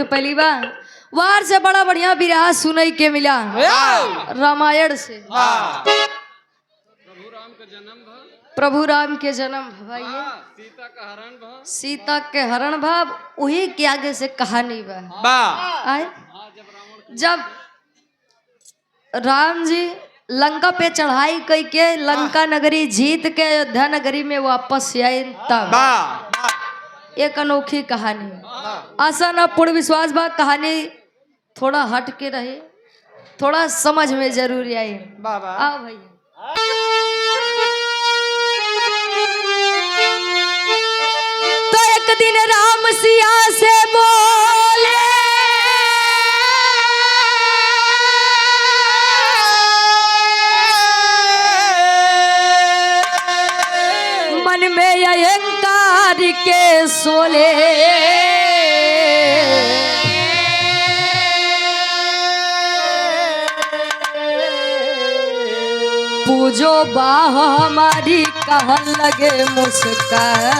के पहली बार वार से बड़ा बढ़िया बिरहा सुनई के मिला रामायण से। प्रभु राम के जन्म भवाइए, सीता के हरण भाव वही के आगे से कहानी बा। आए जब राम जी लंका पे चढ़ाई कई के लंका नगरी जीत के अयोध्या नगरी में वापस आए, तब एक अनोखी कहानी। आशा न पूर्ण विश्वास बा कहानी थोड़ा हट के रहे, थोड़ा समझ में जरूर आई। आओ भैया। तो एक दिन राम सिया से बोले, मन में अहंकार के सोले, पूजो बाह हमारी कहन लगे मुस्कान।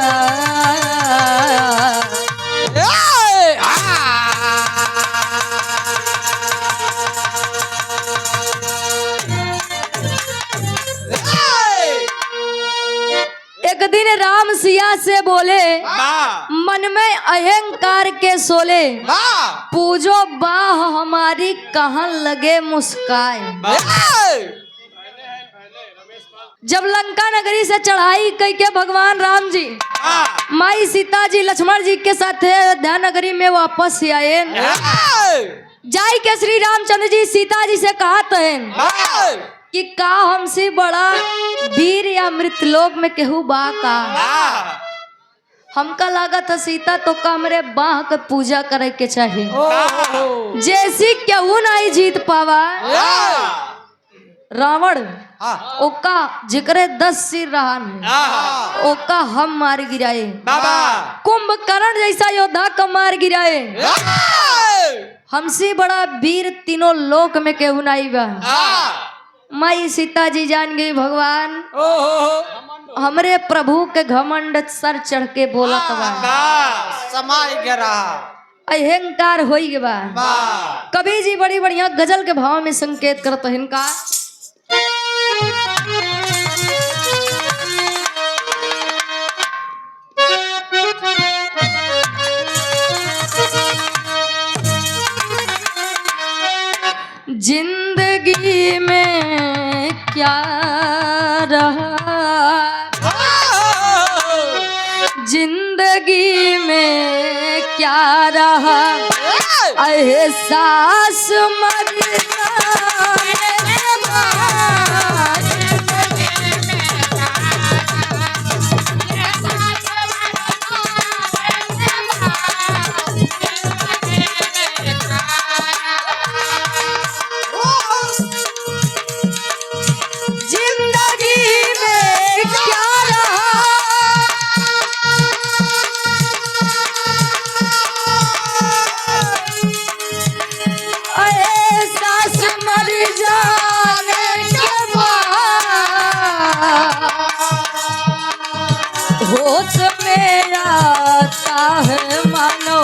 एक दिन राम सिया से बोले, मन में अहंकार के सोले, पूजो बाह हमारी कहन लगे मुस्कान। जब लंका नगरी से चढ़ाई कई के भगवान राम जी माई सीता जी लक्ष्मण जी के साथ अयोध्या नगरी में वापस आए, जाई के श्री रामचंद्र जी सीता जी से कहते हैं कि का हमसे बड़ा वीर या मृतलोक में केहू बा का। हमका लागत है सीता तो कमरे बाह के पूजा करे के चाहिए, जैसी केहू नहीं जीत पावा। रावण ओका जिकरे 10 सिर रहन ओका हम मार गिराए, कुंभकर्ण जैसा योद्धा का मार गिराए। हमसे बड़ा वीर तीनों लोक में केहू नहीं बा। माई सीता जी जान गई भगवान हमरे प्रभु के घमंड सर चढ़ के बोलत बा, समाई गरा अहंकार हो बा। कबीर जी बड़ी बढ़िया गजल के भाव में संकेत करत हिनका। जिंदगी में क्या रहा, जिंदगी में क्या रहा, एहसास मर होश में आता है मानो,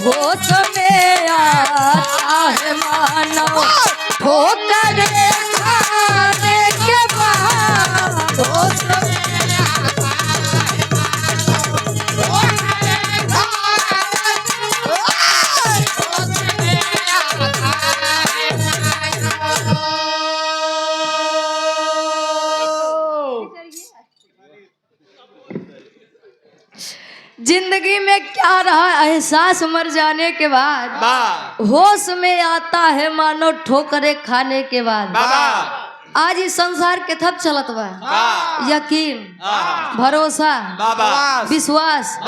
होश में आता है मानो, ठोकर खाने के बाद होश में जिंदगी में क्या रहा एहसास मर जाने के बाद, होश में आता है मानो ठोकरे खाने के बाद। आज इस संसार के थप चलत बा, यकीन भरोसा विश्वास,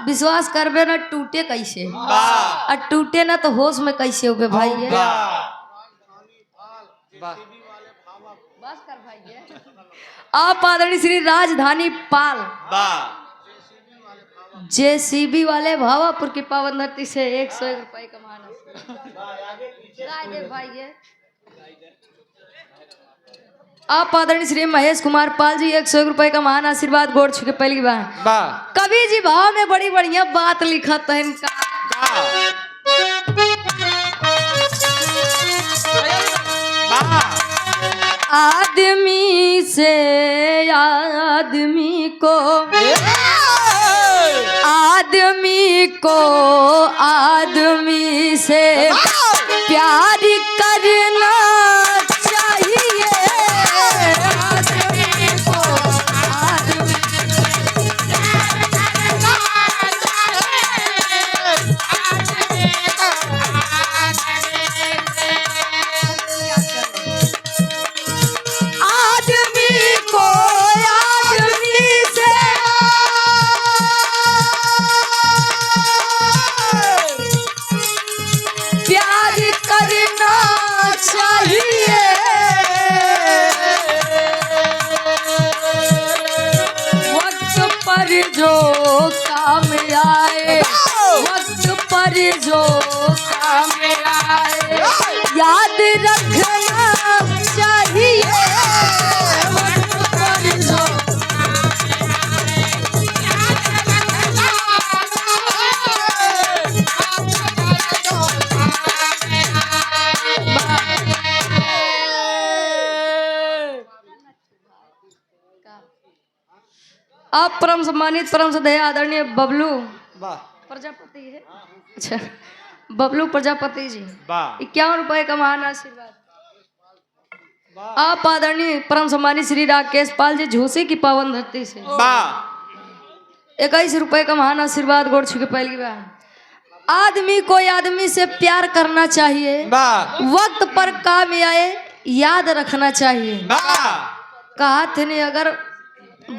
विश्वास करबे ना टूटे कैसे, और टूटे ना तो होश में कैसे होगे भाई। आप आदरणीय श्री राजधानी पाल जेसीबी वाले भावापुर की पावन धरती से 101 रुपए कमाना भाई। आप आदरणीय श्री महेश कुमार पाल जी 101 रुपए का महान आशीर्वाद गोड़ छुके पहली बार। वाह कवि जी भाव में बड़ी बढ़िया बात लिखत है इनका। आदमी से आदमी को आदमी से प्यार करना चाहिए। आदमी को आदमी से प्यार करना चाहिए। वक्त पर जो काम आए, वक्त पर जो काम आए, याद रखना चाहिए। वक्त पर जो आप परम सम्मानित परम श्रद्धेय आदरणीय बबलू वाह प्रजापति है, अच्छा बबलू प्रजापति जी 51 रुपए का महान आशीर्वाद। आप आदरणीय परम सम्मानित श्री राकेश पाल जी झूसी की पावन धरती से 21 रुपए का महान आशीर्वाद गोड़ छुके पहली बार। आदमी को आदमी से प्यार करना चाहिए, वक्त पर काम आए याद रखना चाहिए। कहा थे नहीं अगर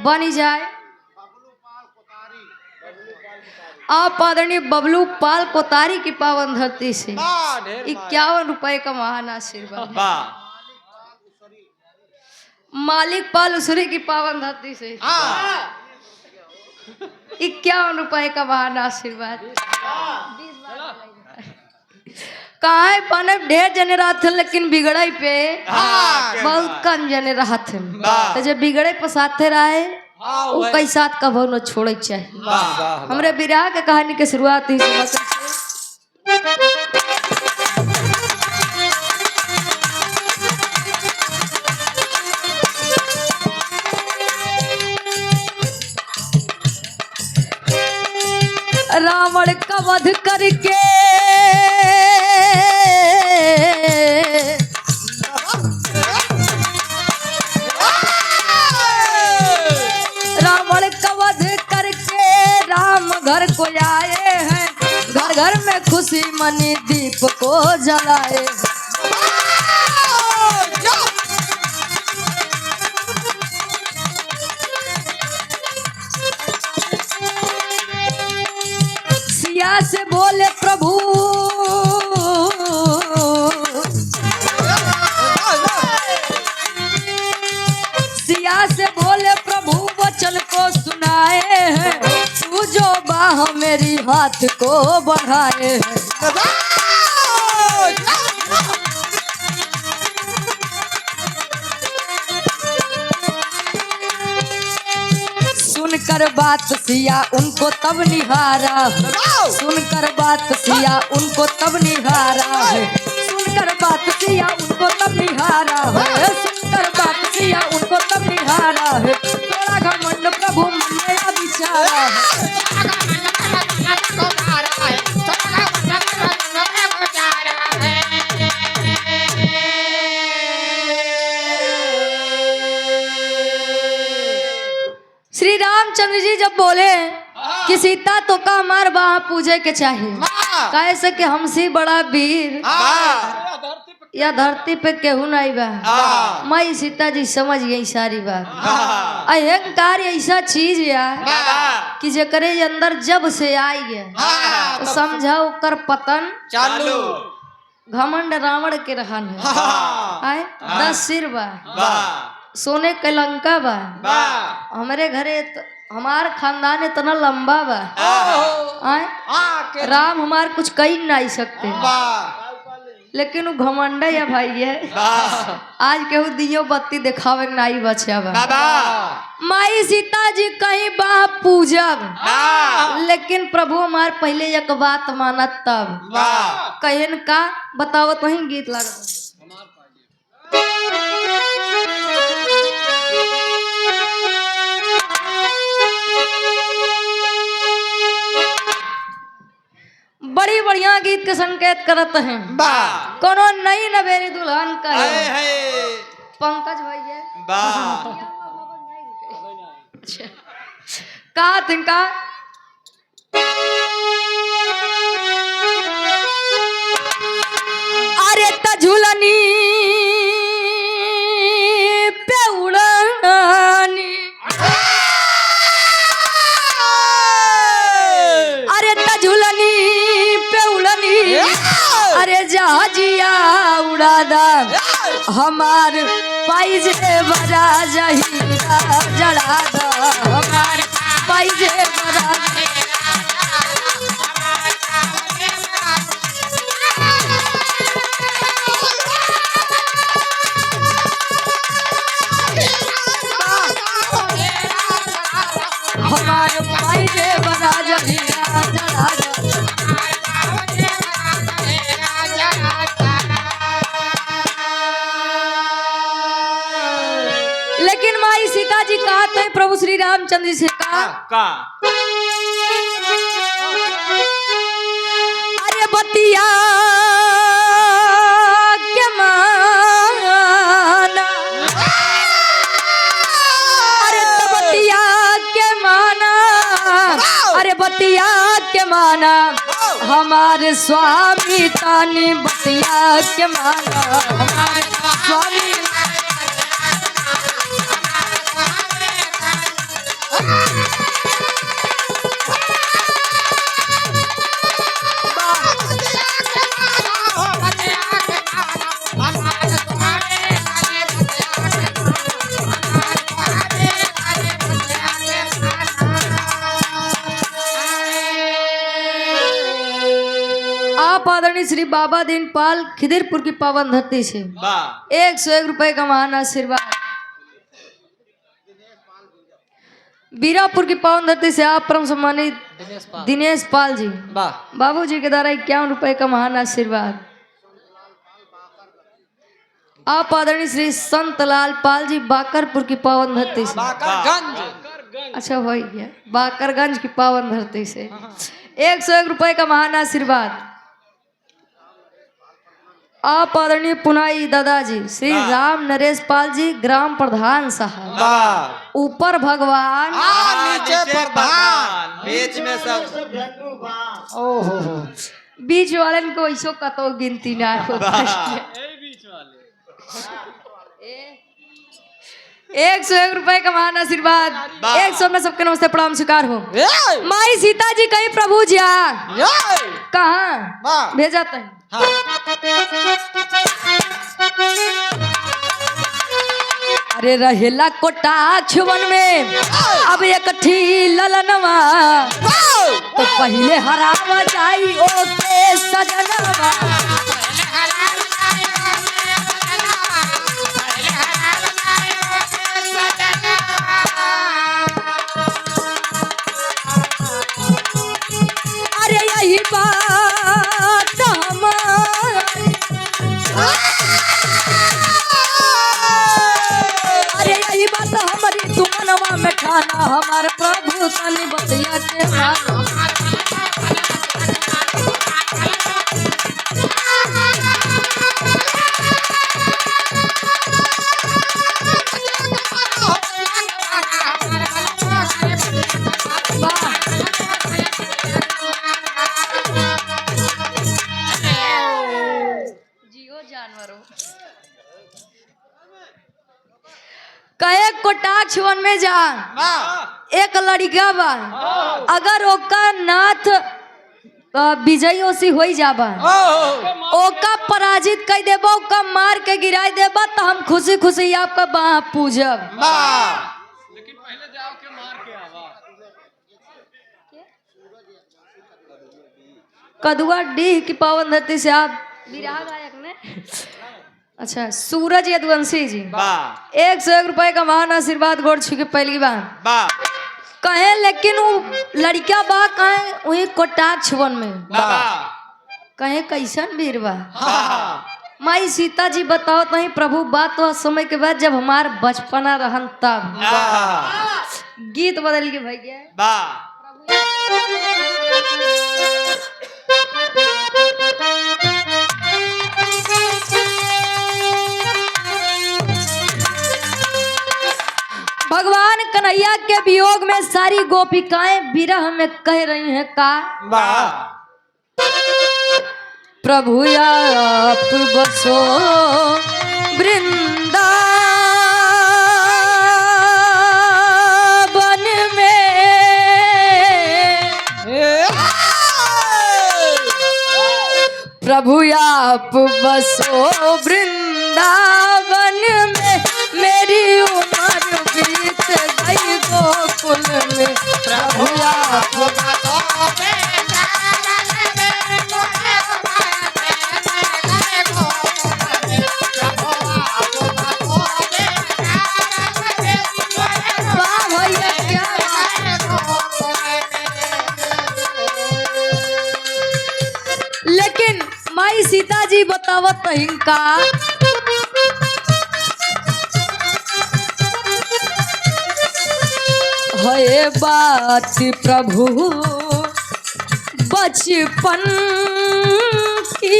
बन जाए। आप आदरणीय बबलू पाल कोतारी की पावन धरती से 51 रुपए का महान आशीर्वाद। मालिक पाल उसरी की पावन धरती से 51 रुपए का महान आशीर्वाद। कहा है पन ढेर जने रहत थे लेकिन बिगड़े पे बहुत कम जने रहत थे। तो जब बिगड़े पर साथे रहे वो कई साथ कभो न छोड़े चाहिए। हमरे विराह के कहानी के शुरुआत ही रावण का वध करके राम घर को आए हैं, घर घर में खुशी मनी दीप को जलाए। सिया से बोले प्रभु सिया से बोले प्रभु वचन को सुनाए हैं, तू जो बाह मेरी हाथ को बढ़ाए हैं। सुनकर बात सिया उनको तब निहारा, सुनकर बात सिया उनको तब निहारा है, सुनकर बात सिया उनको तब निहारा है, सुनकर बात सिया उनको तब निहारा है। थोड़ा घमंड प्रभु मन में विचारा है। श्री रामचंद्र जी जब बोले कि सीता तो का मार वहाँ पूजे के चाहिए, कैसे कि हमसे बड़ा वीर या धरती पे केहू नहीं बा। मैं सीता जी समझ गई सारी बात। अहंकार ऐसा चीज यार कि जेकरे अंदर जब से आई है तो समझा कर पतन चालू। घमंड रावण के रहन है। 10 सिर बा, सोने के लंका बा। हमारे घरे हमार खानदान इतना लंबा बा, राम हमार कुछ कही नहीं सकते, लेकिन वो घमंड है भाई है। आज केहू दियो बत्ती दिखावे के नाई बचा बा। माई सीता जी कहीं बा पूजब, लेकिन प्रभु हमार पहले एक बात मानत तब कहन का बतावत वही गीत लगा। बड़ी बढ़िया गीत के संकेत करत हैं। कोनो नई नवेली दुल्हन का पंकज भैया का तिनका अरे तझुलनी पे उड़ानी, अरे तझुलनी पे उड़नी, अरे जहाजिया उड़ादा हमार पाइजे बरा जहीरा जड़ादा हमार पाइजे बरा। हमार पाइजे बरा जहीरा जड़ादा। लेकिन माई सीता जी कहा तो प्रभु श्री रामचंद्र जी से कहा अरे बतिया के माना, अरे बतिया के माना, अरे बतिया के माना हमारे स्वामी तानी बतिया के माना हमारे स्वामी। आप आदरणीय श्री बाबा दीनपाल खिदिरपुर की पावन धरती से 101 रुपए का महान आशीर्वाद। बीरापुर की पावन धरती से आप परम सम्मानित दिनेश पाल जी बाबू जी के द्वारा 51 रुपए का महान आशीर्वाद। आप आदरणीय श्री संतलाल पाल जी बाकरपुर की पावन धरती से, अच्छा हो गया, बाकरगंज की पावन धरती से 101 रुपए का महान आशीर्वाद। आप आदरणीय पुनाई दादाजी श्री राम नरेश पाल जी ग्राम प्रधान साहब, ऊपर भगवान नीचे प्रधान, बीच में सब ओहो बीच वाले को ऐसो कतो गिनती ना होता। 101 रुपए का महान आशीर्वाद। 100 में सबके नमस्ते प्रणाम स्वीकार हो। माई सीता जी कहीं प्रभु जी कहाँ भेजा था? अरे रहेला कोटाक्ष वन में अब एक ठी ललनवा, तो पहले हरावा जाई ओके सजनवा। अरे यही बात हमारी, अरे यही बात हमारी तुमनवा में ठाना हमारे प्रभु तनी बतिया के मानो। कहे कोटाक्ष वन में जा एक लड़का बा, अगर ओका नाथ विजयी ओसी हो जाबा, ओका पराजित कर देबा, ओका मार के गिराई देबा, तो हम खुशी खुशी आपका बाह पूजब। लेकिन पहले जाओ के मार के आवा। कदुआ डीह की पावन धरती से आप बिरहा गायक ने। अच्छा, सूरज यदुवंशी जी, वाह 101 रुपए का महान आशीर्वाद गोड़ छू के पहली बार वाह कहे, लेकिन वो लड़का बा कहे वही कोटाक्ष वन में वाह कहे कैसन वीर बा। वाह माई सीता जी बताओ तही प्रभु बात हुआ समय के बाद जब हमार बचपना रहन तब गीत बदल के भैया वाह भगवान कन्हैया के वियोग में सारी गोपिकाएं विरह में कह रही हैं का वाह प्रभु आप बसो वृंदावन में, प्रभु आप बसो वृंदावन में, मेरी उम्र बीत गई गोकुल में, प्रभु आप वाह भैया क्या लेकिन माई सीता जी बतावत हिंका है बात प्रभु बचपन की,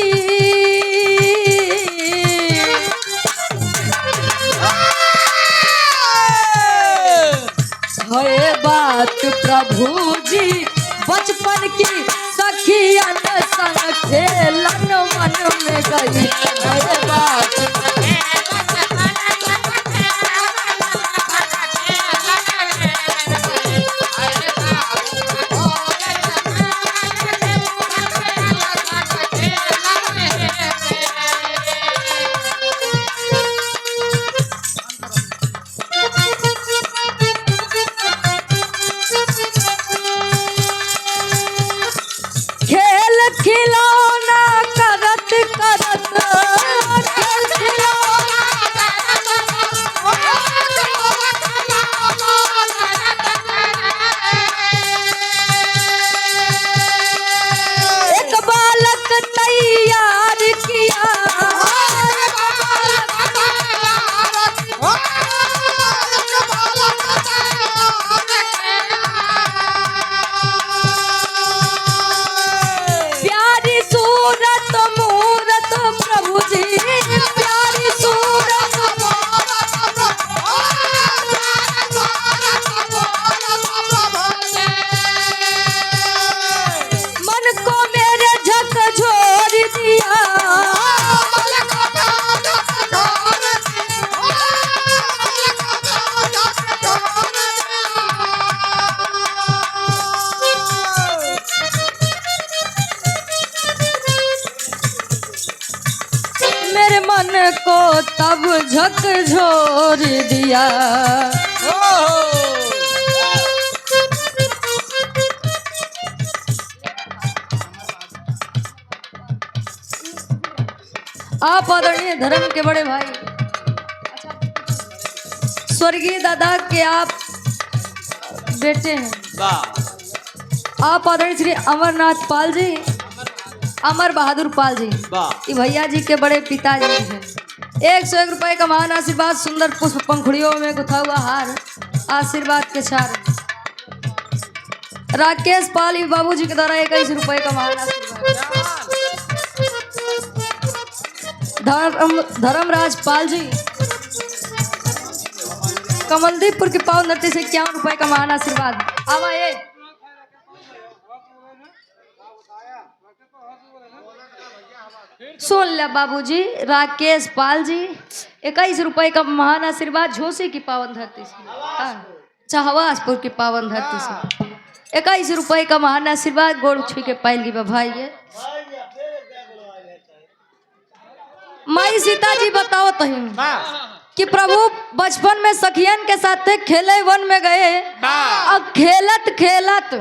है बात प्रभु जी बचपन की, सखियन संग खेलन मन में गई, है बात खेल खिलौना करत करत, खेल खिलौना एक बालक तैयार किया, प्यारी सूरत मूरत प्रभु जी, प्यारी सूरत मन को मेरे झकझोर दिया, मेरे मन को तब झकझोर दिया, आप आदरणीय धर्म के बड़े भाई स्वर्गीय दादा के आप बेटे हैं, वाह आप आदरणीय श्री अमरनाथ पाल जी, अमर बहादुर पाल जी, वाह ये भैया जी के बड़े पिताजी हैं। 101 रुपए का महान आशीर्वाद, सुंदर पुष्प पंखुड़ियों में गुथा हुआ हार, आशीर्वाद के चार। राकेश पाल बाबू जी के द्वारा 21 रुपए का महान आशीर्वाद। धर्मराज पाल जी कमलदीपपुर के पावन धरती से 51 रुपए का महान आशीर्वाद। आवा ये सुन ले बाबूजी, राकेश पाल जी 21 रुपए का महान आशीर्वाद, झोसी की पावन धरती से, चहवासपुर की पावन धरती से 21 रुपए का महान आशीर्वाद, गोड़ छू के पायल की भाई है। माई सीता जी बताओ तही कि प्रभु बचपन में सखियन के साथ खेले वन में गए, और खेलत खेलत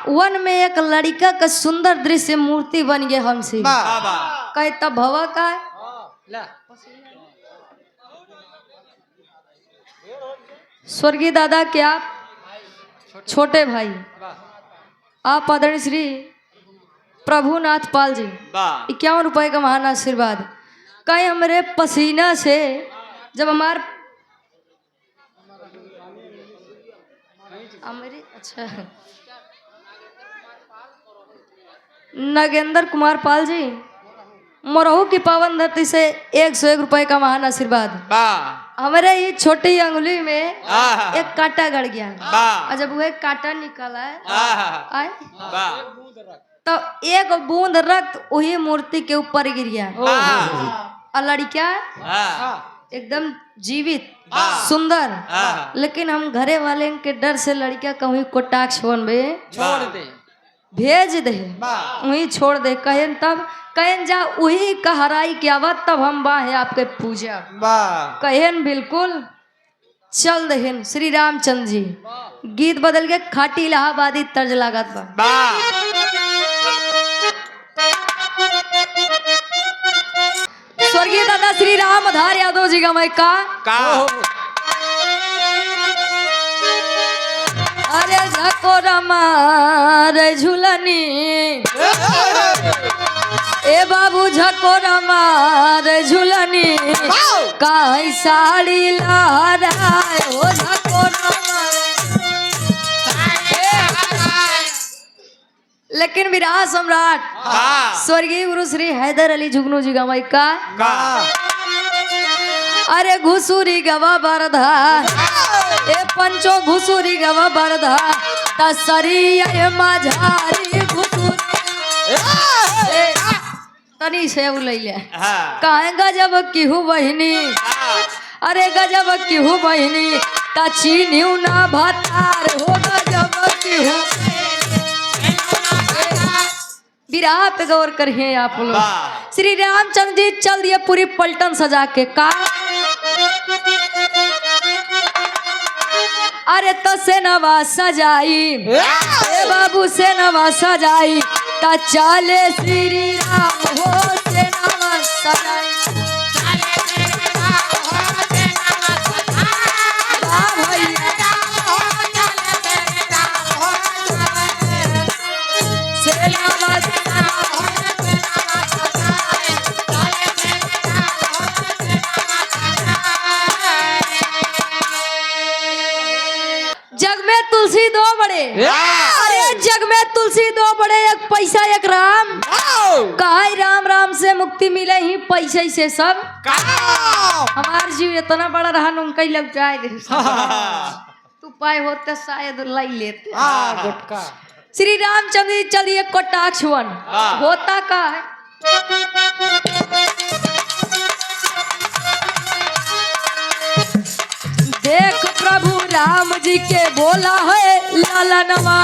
वन में एक लड़का का सुंदर दृश्य मूर्ति बन गया हमसे। कहे तब भवा का है? ला स्वर्गीय दादा के आप छोटे भाई आप आदरणीय श्री प्रभुनाथ पाल जी 51 रुपए का महान आशीर्वाद। कहीं हमारे पसीना से जब हमार अच्छा नगेंद्र कुमार पाल जी मोरहू की पावन धरती से 101 रुपए का महान आशीर्वाद। हमारे ये छोटी अंगुली में एक कांटा गड़ गया और जब वो एक कांटा निकला है तो एक बूंद रक्त वही मूर्ति के ऊपर गिर गया और लड़किया एकदम जीवित सुंदर। लेकिन हम घरे वाले के डर से लड़किया कहीं कोटाक्ष में छोड़ दे भेज दे वही छोड़ दे कहन तब कहन जा वही कहराई के आवत तब हम बाहे आपके पूजा कहन बिल्कुल चल दहन श्री रामचंद्र जी। गीत बदल के खाटी इलाहाबादी तर्ज लागत बा। स्वर्गीय दादा श्री रामधार यादव जी का मैं का अरे झकोरा मार झुलनी ए बाबू झकोरा मार झुलनी काई साड़ी लहराए हो झकोरा लेकिन विराट सम्राट स्वर्गीय गुरु श्री हैदर अली जुगनू जी गवाई का अरे घुसूरी गवा बरधा ए पंचो घुसूरी गवा बरधा तसरी माझारी घुसूरी तनी से ले कहे गजब किहू बहिनी अरे गजब किहू बहिनी ता चीन्यू ना भतार हो गजब किहू विराह पे गौर करिए आप लोग। श्री रामचंद्र जी चल दिए पूरी पलटन सजा के का अरे तो से नवा सजाई ए बाबू से नवा सजाई ता चाले श्री राम हो से नवा सजाई तुलसी दो बड़े अरे जग में तुलसी दो बड़े एक पैसा एक राम कहा राम राम से मुक्ति मिले ही पैसे से सब हमार जीव इतना बड़ा रहा उनका ही लग जाए तू पाए होते शायद लाई लेते गुटका श्री रामचंद्र जी चलिए कटाक्ष वन होता का है देख प्रभु राम जी के बोला है लाला नवा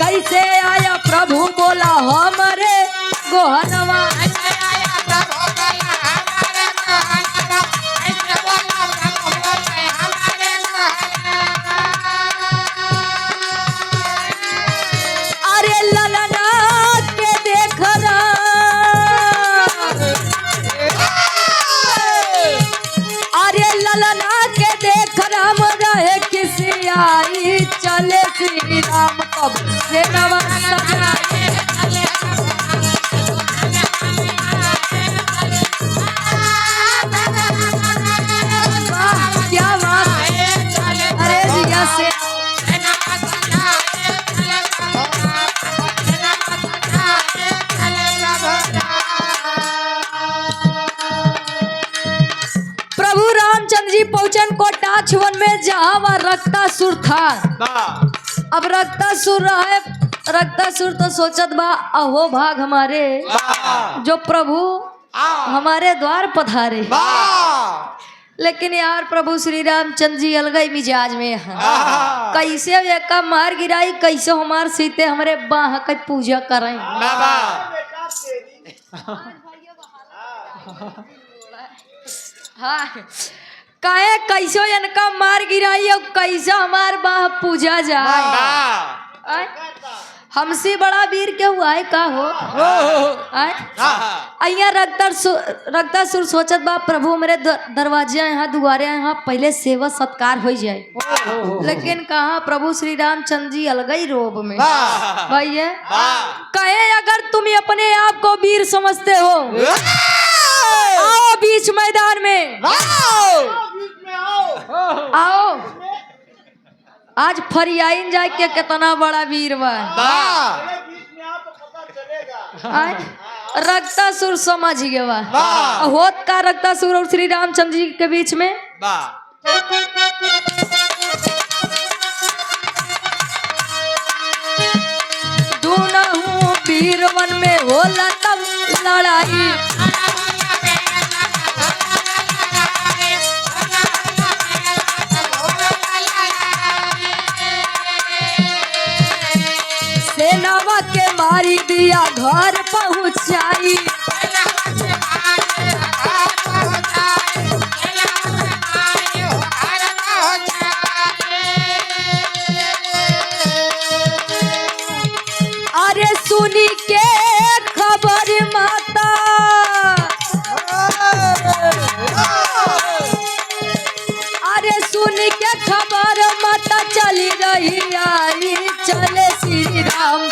कैसे आया प्रभु बोला हमारे गोहनवा चले श्री राम कब से नवा क्या बात अरे जिया से प्रभु रामचंद्र जी पहुंचन कोटाक्ष वन में जहाँ रक्तासुर था। अब रक्तासुर है रक्तासुर तो सोचत बा अहो भाग हमारे जो प्रभु हमारे द्वार पधारे लेकिन यार प्रभु श्री रामचंद्र जी अलगई मिजाज में है कैसे का मार गिराई कैसे हमार सीते हमारे बाह का पूजा करें हाँ कहे कैसो इनका मार गिराई और कैसा हमार बाह पूजा जाए आय? हमसे बड़ा वीर क्या हुआ है का हो आय? अइया रक्तासुर सोचत बा प्रभु मेरे दरवाजे यहाँ दुआरे यहाँ पहले सेवा सत्कार हो जाए लेकिन कहा प्रभु श्री रामचंद्र जी अलग ही रोब में भैया कहे अगर तुम अपने आप को वीर समझते हो आओ बीच मैदान में आओ आज फरियाइन जाए के कितना बड़ा वीर बा रक्तासुर समझ गया बा होत का रक्तासुर और श्री रामचंद्र जी के बीच में दोनों वीर वन में होला तब लड़ाई सेनावा के मारी दिया घर पहुंचाई अरे सुनी के खबर माता अरे सुनी के खबर माता चली रही आई चले श्री राम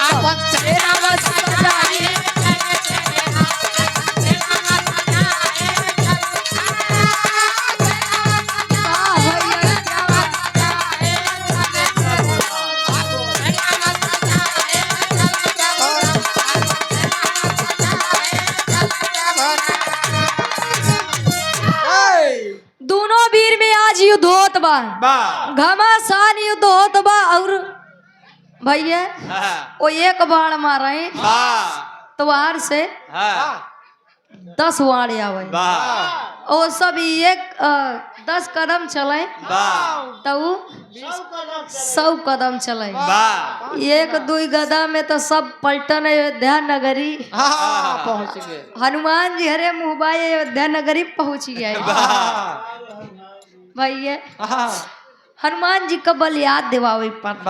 दोनों वीर में आज युद्ध होत बा घमासान युद्ध होत बा और भैया वो एक बाण मारे तवार से 10 वाण आवे और सब एक 10 कदम चले तो 100 कदम चले एक दुई गदा में तो सब पलटन अयोध्या नगरी पहुंच गए हनुमान जी हरे मुंबई अयोध्या नगरी पहुंच गए भैया हनुमान जी का बल याद दिवावे पर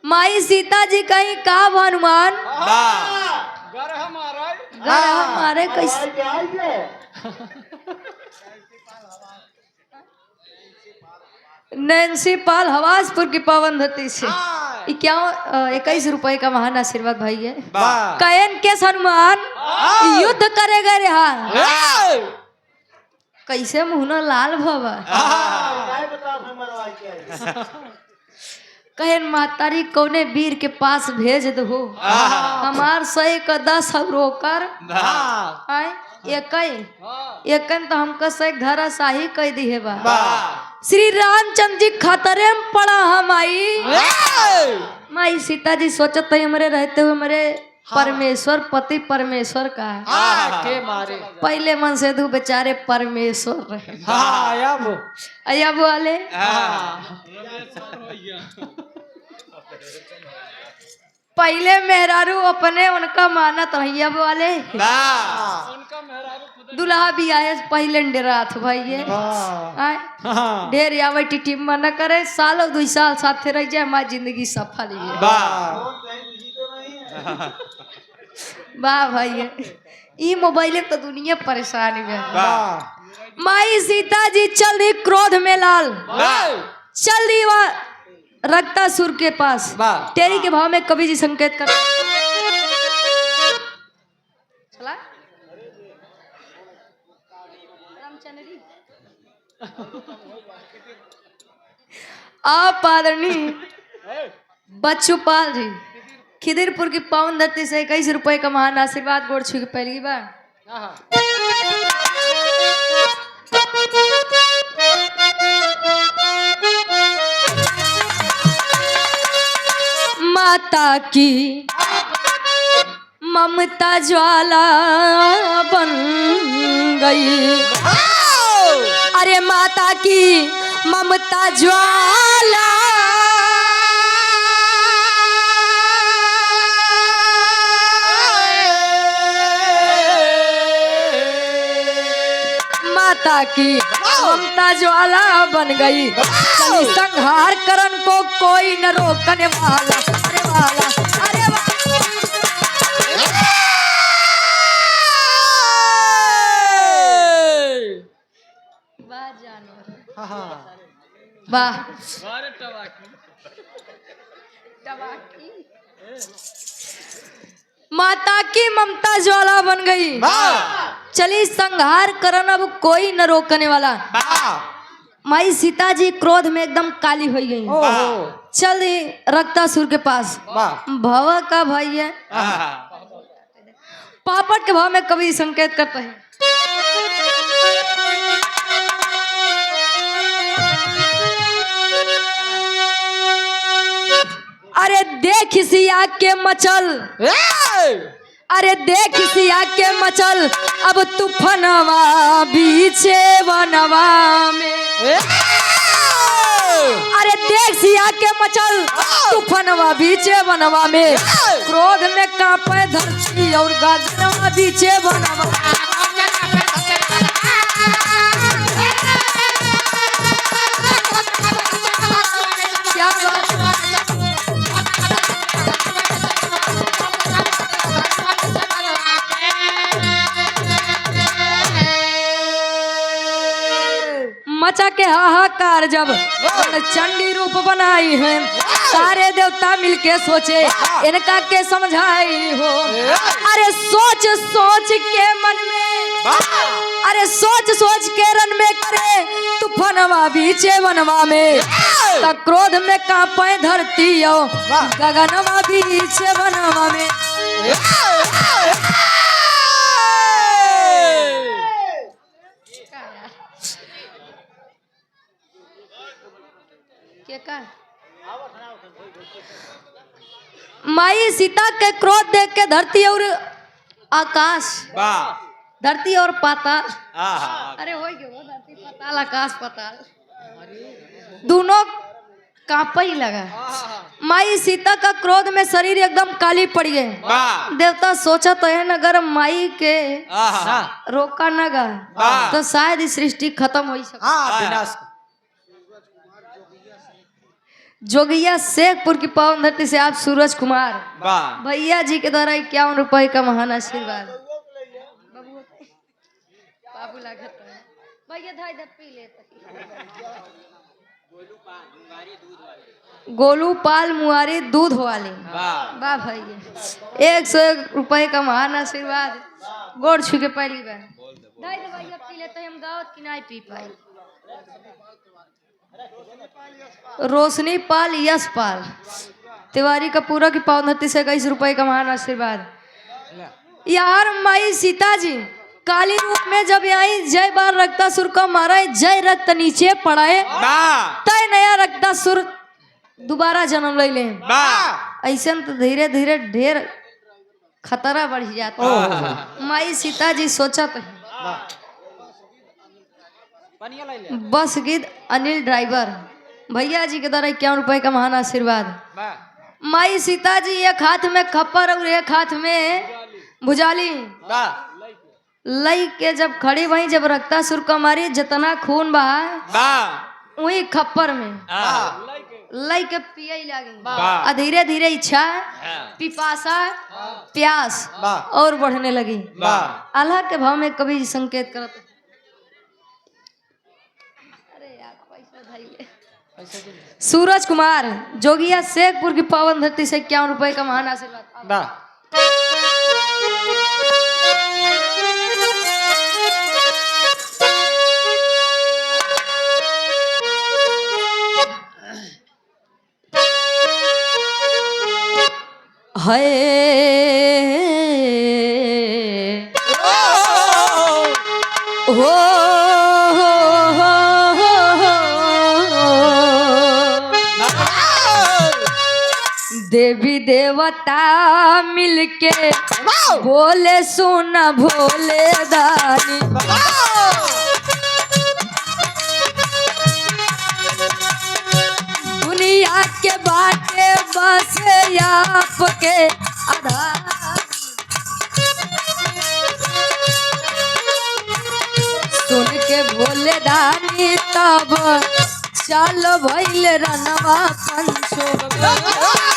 माई सीता जी कहीं का हनुमान घर हमारे कैसे नैन्सी पाल हवासपुर की पावन धरती से 21 रुपए का महान आशीर्वाद भाई है कयन के हनुमान युद्ध करेगा रे कैसे मुहना लाल भवा कहन मातारी कौने वीर के पास भेज दो हमार 110 रोकर एकन तो हमका से घर शाही कह दी है बा श्री रामचंद्र जी खतरे में पड़ा हम माई सीता जी सोचत है हमारे रहते हुए मेरे परमेश्वर पति परमेश्वर का के मारे पहले मन से दू बेचारे परमेश्वर रहे अया बोले पहले मेहरारू अपने उनका मानत भैया वाले दुल्हा भी आए पहले डेरात भैया ढेर आवे टिटी मन करे सालों 2 साल साथे रह जाए हमारी जिंदगी सफल है वाह भैया ई मोबाइल तो दुनिया परेशान है माई सीता जी चल दी क्रोध में लाल चल दी रक्तासुर के पास तेरी के भाव में कवि जी संकेत कर चला आप आदरणीय बच्चूपाल जी खिदिरपुर की पावन धरती से 21 रुपए का महान आशीर्वाद गोड़ छू के पहली बार माता की ममता ज्वाला बन गई अरे माता की ममता ज्वाला माता की ममता ज्वाला बन गई, चली संहार करन को कोई न रोकने वाला। अरे वाला, अरे वाला। वाह जानवर, वाह अरे टवाकी टवाकी। माता की ममता ज्वाला बन गई, चली संहार करन अब कोई न रोकने वाला। माई सीता जी क्रोध में एकदम काली हो गई, चल दी रक्तासुर के पास। भव का भाई है, पापड़ के भाव में कवि संकेत करता है। अरे देख सिया के मचल, अरे देख सिया के मचल अब तूफानवा बीचे बनवा में। अरे देख सिया के मचल तूफानवा बीचे बनवा में, क्रोध में कांपे धरती और गगनवा बीचे बनवा। क्या बात है? मचा के हाहाकार जब चंडी रूप बनाई है, सारे देवता मिलके सोचे इनका के समझाई हो। अरे सोच सोच के मन में, अरे सोच सोच के रन में करे तूफानवा बीचे बनवा में, त क्रोध में कांपे धरती हो गगनवा बीचे बनवा में। माई सीता के क्रोध देख के धरती और आकाश, धरती और पाताल, अरे हो गया वो धरती पाताल आकाश पाताल दोनों कांपा ही लगा। माई सीता का क्रोध में शरीर एकदम काली पड़ गए। देवता सोचा तो है अगर माई के रोका न गा तो शायद इस सृष्टि खत्म हो सके। जोगिया शेखपुर की पावन धरती से आप सूरज कुमार भैया जी के द्वारा 51 रुपए का महान आशीर्वाद। बाबू लागत है भैया धाई दे पी लेते। गोलू पाल मुआरी दूध वाले, वाह भैया 101 रुपए का महान आशीर्वाद। गोड़ छू के पहली बार धाई दे भैया पी लेते, हम गाँव की नहीं पी पाए। रोशनी पाल यश पाल तिवारी का पूरा की पावन धरती से 21 रुपए का महान आशीर्वाद। यार माई सीता जी काली रूप में जब आई, जय बार रक्तासुर का मारा, जय रक्त नीचे पड़ाए, तय नया रक्तासुर दोबारा जन्म ले ले। ऐसे तो धीरे धीरे ढेर खतरा बढ़ जाता। माई सीता जी सोचा तो बस गीत अनिल ड्राइवर भैया जी के द्वारा 51 रुपए का महान आशीर्वाद। माई सीता जी एक हाथ में खप्पर और एक हाथ में भुजाली लई के जब खड़ी वहीं, जब रक्तासुर का मारी जितना खून बहा वही खप्पर में लई के पिए लगी। धीरे धीरे इच्छा पिपासा प्यास और बढ़ने लगी। अल्लाह के भाव में कभी संकेत करता सूरज कुमार जोगिया शेखपुर की पावन धरती से 51 रुपए का महान आशीर्वाद। देवी देवता मिलके बोले सुना भोले दानी, दुनिया के बाटे बस आपके आधार। सुन के भोले दानी तब चल भइल रनवा पंचो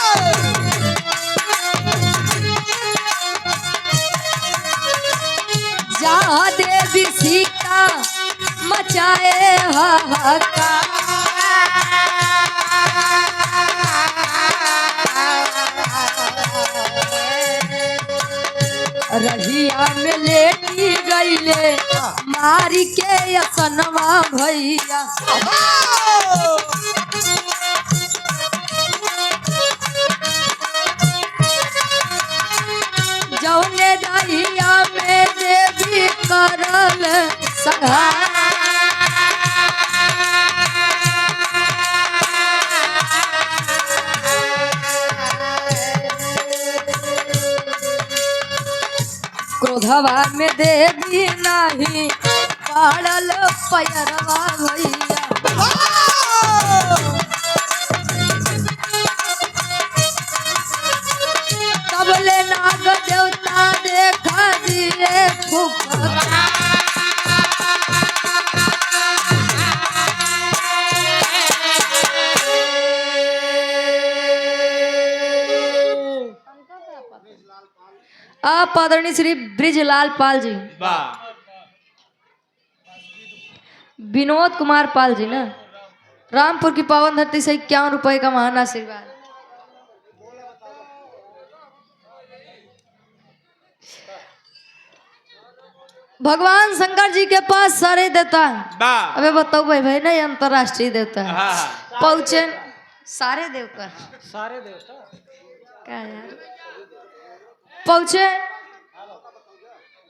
जा देवी सीता मचाए हाहाकार रहिया में लेटी गईले मारी के असनवा भैया जौने रहिया में देवी करल संहार क्रोधवा में देवी नहीं पाड़ल पैरवा भैया तबले नाग देवता देखा दिए फूफा आप आदरणीय श्री ब्रिजलाल पाल जी विनोद कुमार पाल जी ना रामपुर की पावन धरती से 51 रुपए का महान आशीर्वाद। भगवान शंकर जी के पास सारे देवता है। अबे बताओ भाई भाई ना ये अंतरराष्ट्रीय देवता है। पहुंचे सारे देवता क्या यार पहुंचे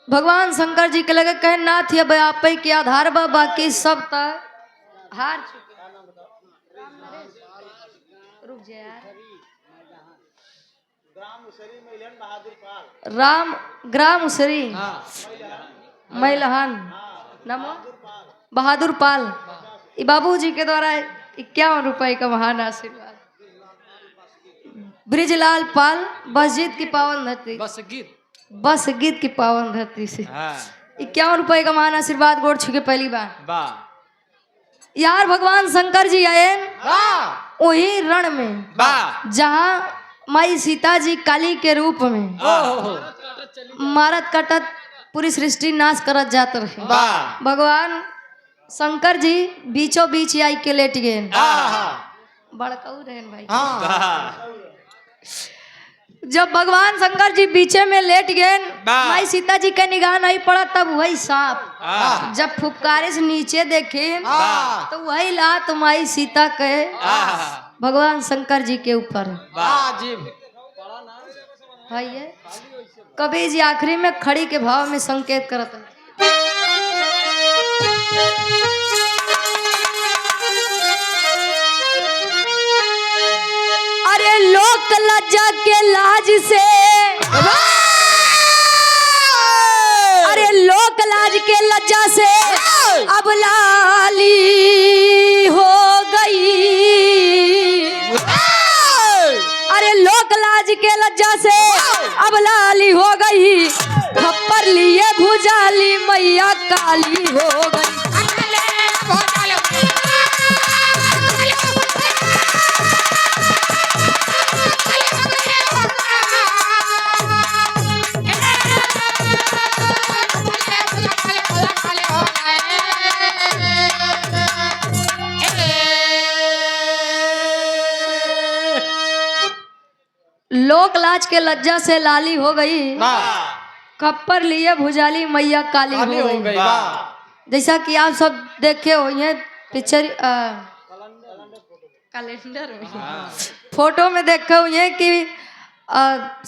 भगवान शंकर जी के लगे कहे नाथ ये आप ही के आधार बा बाकी सब तक हार चुके। रुक जा यार राम ग्राम उसरी मैलहान नमो बहादुर पाल बाबूजी के द्वारा 51 रुपए का महान आशीर्वाद। ब्रिजलाल पाल बसजीत की पावन धरती बस गीत की पावन धरती से 51 रुपए का महान आशीर्वाद गोड़ छुके पहली बार। यार भगवान शंकर जी आए वही रण में जहाँ माई सीता जी काली के रूप में मारत कटत पूरी सृष्टि नाश करत जात रहे। भगवान शंकर जी बीचों बीच आई के लेट गए बड़काऊ रहन भाई। जब भगवान शंकर जी बीचे में लेट गए माई सीता जी के निगाह नहीं पड़ा तब वही सांप जब फुफकारे से नीचे देखे तो वही लात माई सीता के भगवान शंकर जी के ऊपर भाई है। कबीर जी आखिरी में खड़ी के भाव में संकेत करत है। अरे लोक लज्जा के लाज से अरे लोक लाज के लज्जा से अब लाली हो गई। अरे लोक लाज के लज्जा से अब लाली हो गई खप्पर लिए भुजाली मैया काली हो गई। लोक लाज के लज्जा से लाली हो गई खप्पर लिए भुजाली मैया काली हो गई। जैसा कि आप सब देखे हो ये पिक्चर कैलेंडर में फोटो में देखे हुए कि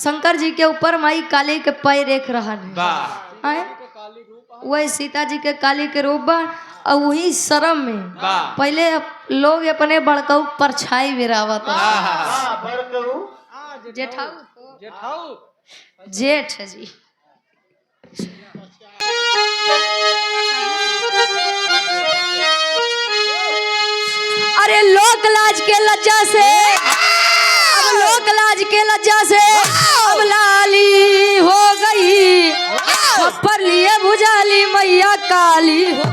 शंकर जी के ऊपर माई काली के पैर एक रहा है वही सीता जी के काली के रूप बा और वही शर्म में पहले लोग अपने बड़काऊ परछाई बिरावत जेठाऊ जेठ जी। अरे लोक लाज के लज्जा से अब लोक लाज के लज्जा से अब लाली हो गई खप्पर लिए भुजाली मैया काली हो।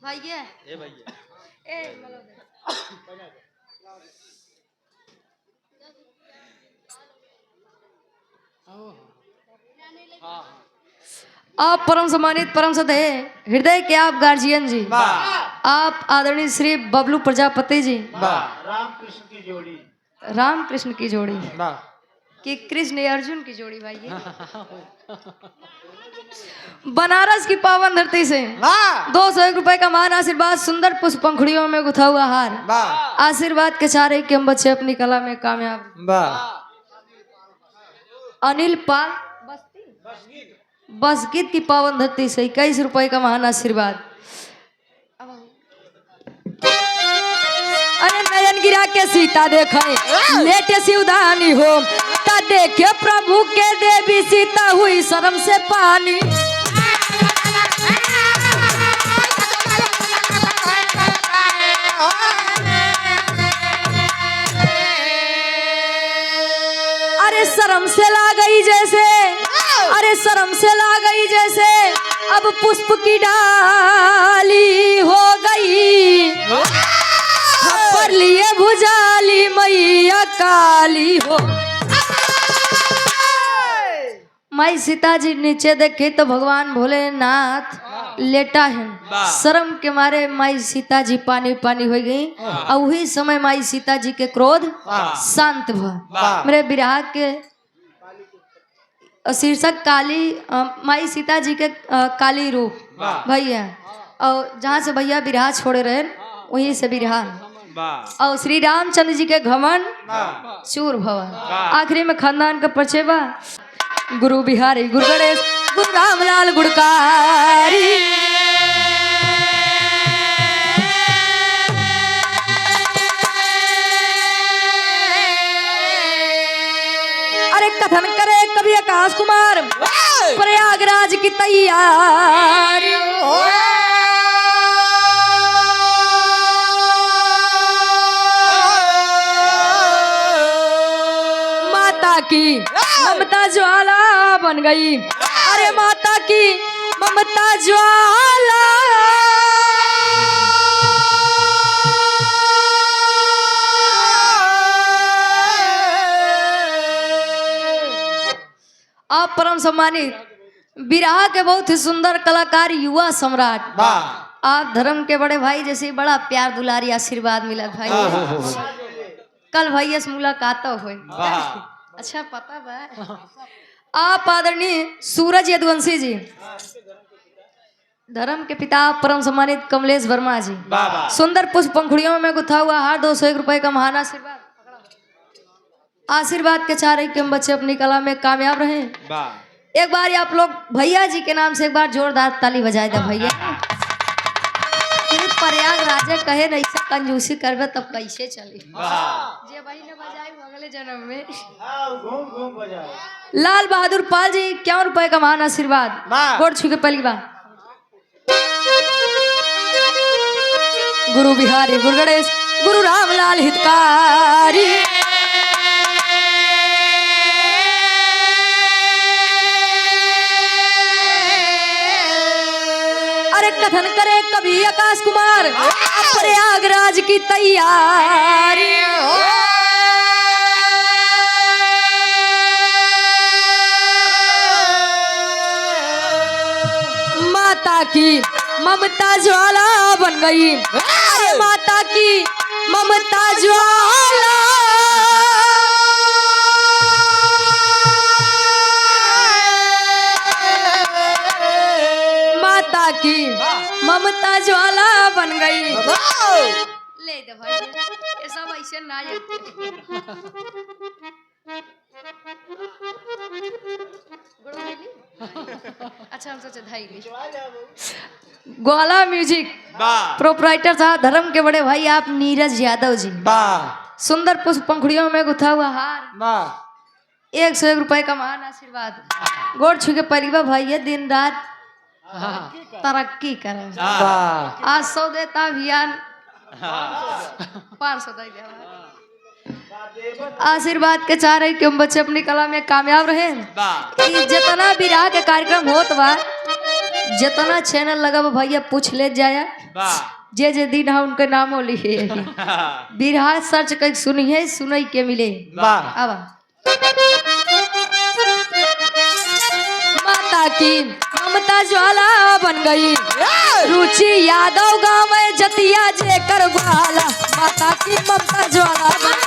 भैया ए भैया ए आप परम सम्मानित परम सदय हृदय के आप गार्जियन जी, आप आदरणीय श्री बबलू प्रजापति जी, राम कृष्ण की जोड़ी कि कृष्ण अर्जुन की जोड़ी भाई बनारस की पावन धरती से 201 रुपए का मान आशीर्वाद, सुंदर पुष्प पंखुड़ियों में गुथा हुआ हार, आशीर्वाद के चारे कि हम बच्चे अपनी कला में कामयाब। अनिल पाल बसगीत की पावन धरती से 21 रुपए का महान आशीर्वाद। अरे नयन गिरा के सीता देखे लेटे सिवधानी हो, ता देखे प्रभु के देवी सीता हुई शर्म से पानी। अरे शर्म से ला गई जैसे, अरे शर्म से ला गई जैसे अब पुष्प की डाली हो गई, पर लिए भुजाली मैया काली हो। माई सीता जी नीचे देखे तो भगवान भोलेनाथ लेटा है, शर्म के मारे माई सीता जी पानी पानी हो गई। और वही समय माई सीता जी के क्रोध शांत हुआ। मेरे विराह के शीर्षक काली, माई सीता जी के काली रूप भैया, और जहाँ से भैया विराह छोड़े रहे वहीं से विराह। और श्री रामचंद्र जी के घमंड चूर भवन। आखिरी में खानदान का परिचय बा। गुरु बिहारी, गुरु गणेश, गुरु रामलाल गुड़कारी। अरे कथन करे कभी आकाश कुमार, प्रयागराज की तैयारी। माता की ममता ज्वाला बन गई, अरे माता की ममता ज्वाला। आप परम सम्मानित विराह के बहुत ही सुंदर कलाकार, युवा सम्राट, आप धर्म के बड़े भाई जैसे बड़ा प्यार दुलारी आशीर्वाद मिला भाई। कल भाई से मुलाकात हुई, अच्छा पता बा। आप आदरणीय सूरज यदुवंशी जी, धर्म के पिता परम सम्मानित कमलेश वर्मा जी, सुंदर पुष्प पंखुड़ियों में गुथा हुआ हार 201 रुपए का महान आशीर्वाद। आशीर्वाद के चाह रहे कि हम बच्चे अपनी कला में कामयाब रहे। एक बार आप लोग भैया जी के नाम से एक बार जोरदार ताली बजाए दे भैया। प्रयागराज कहे नहीं से कंजूसी करबे तब कैसे चली। जे भाई ने बजाई अगले जन्म में। लाल बहादुर पाल जी 51 रुपए का महान आशीर्वाद, गोड़ छू के पहली बार। गुरु बिहारी, गुरु गणेश, गुरु रामलाल हितकारी। अरे कथन करे कभी आकाश कुमार, प्रयागराज की तैयारी। माता की ममता ज्वाला बन गई, अरे माता की ममता ज्वाला। माता की ममता ज्वाला बन गई। ले दे भाई, ये सब ऐसे ना अच्छा हम सोचे धाई ग्वाला म्यूजिक प्रोपराइटर साहब धर्म के बड़े भाई आप नीरज यादव जी सुंदर पुष्प पंखुड़ियों में गुथा हुआ हार 101 रुपए का महान आशीर्वाद गोड़ छू के परिवार भाई है दिन रात तरक्की करे आज 100 देता अभियान 500 दे दिया आशीर्वाद के चाह रहे कि हम बच्चे अपनी कला में कामयाब रहे जितना भी राह के कार्यक्रम होत बा जितना चैनल लगा भैया पूछ ले जाया जे दिन है उनके नामो लिखे बिरहा सर्च कर सुनिए सुनई के मिले अब माता की ममता ज्वाला बन गई रुचि यादव गाँव में जतिया जे कर ग्वाला माता की ममता ज्वाला बन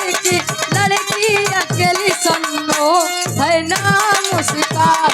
लड़की अकेली सुनो है ना मुस्कान